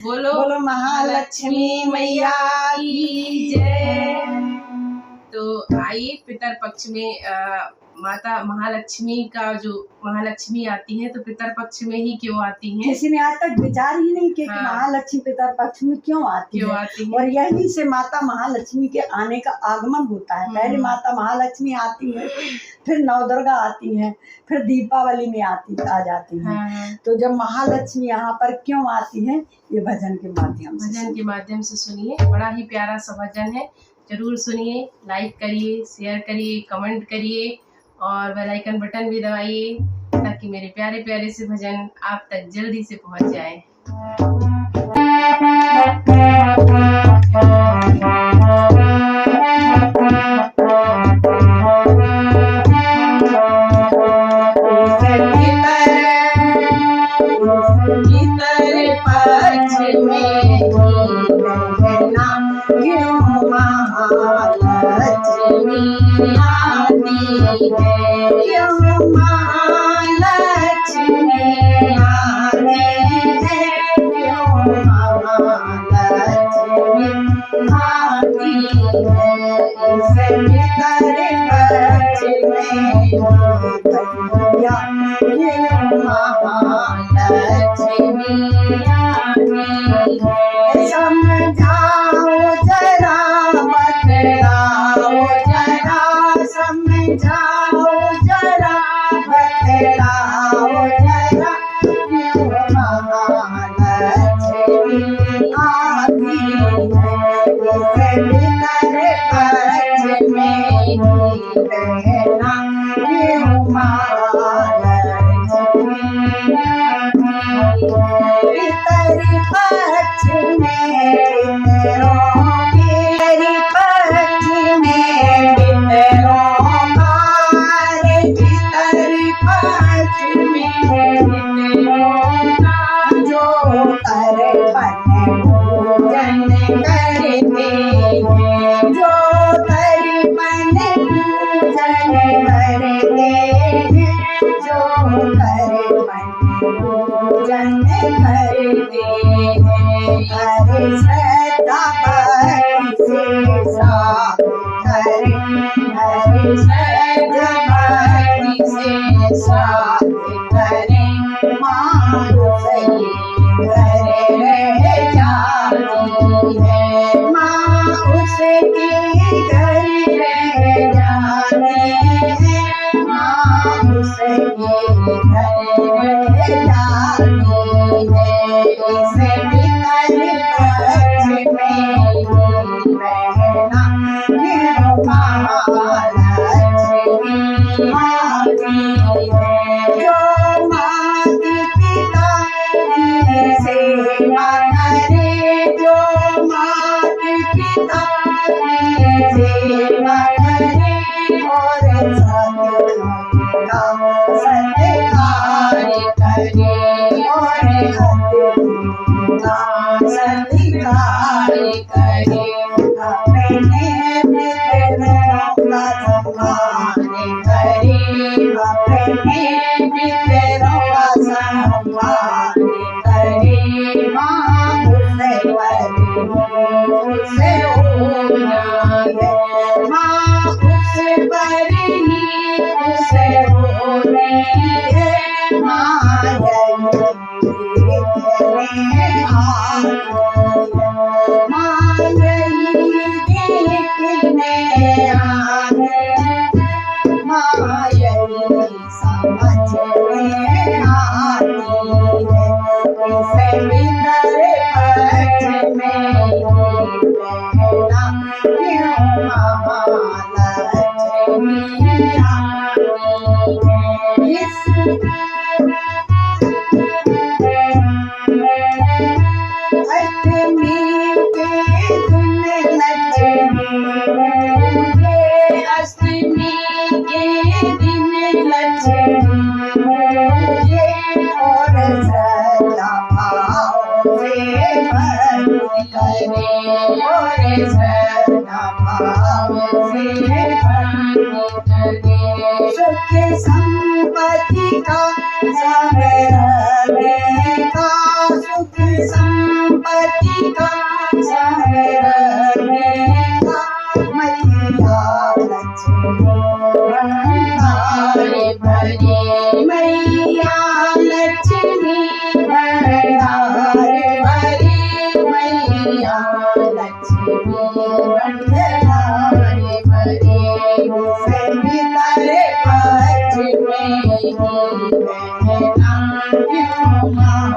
बोलो बोलो महालक्ष्मी मैया की जय। तो आइए पितर पक्ष में माता महालक्ष्मी का जो महालक्ष्मी आती है तो पितर पक्ष में ही क्यों आती हैं? किसी ने आज तक विचार ही नहीं किया कि हाँ। महालक्ष्मी पितर पक्ष में क्यों आती है। और यही से माता महालक्ष्मी के आने का आगमन होता है। पहले माता महालक्ष्मी आती है, फिर नवदुर्गा आती है, फिर दीपावली में आ जाती है। हाँ। तो जब महालक्ष्मी यहाँ पर क्यों आती है, ये भजन के माध्यम से सुनिए। बड़ा ही प्यारा सा भजन है, जरूर सुनिए, लाइक करिए, शेयर करिए, कमेंट करिए और बेल आइकन बटन भी दबाइए ताकि मेरे प्यारे प्यारे से भजन आप तक जल्दी से पहुंच जाए। और भक्ति करे मोरे श्रद्धा भाव से भक्ति करे सुख संपत्ति का संग्रह का सुख संपत्ति का संग्रह का मैया लक्ष्मी भंडारे भरे मैया लक्ष्मी भंडारे भरे मैया लक्ष्मी भंडारे भरे सभी तारे पक्ष में ही बहना क्यों माँ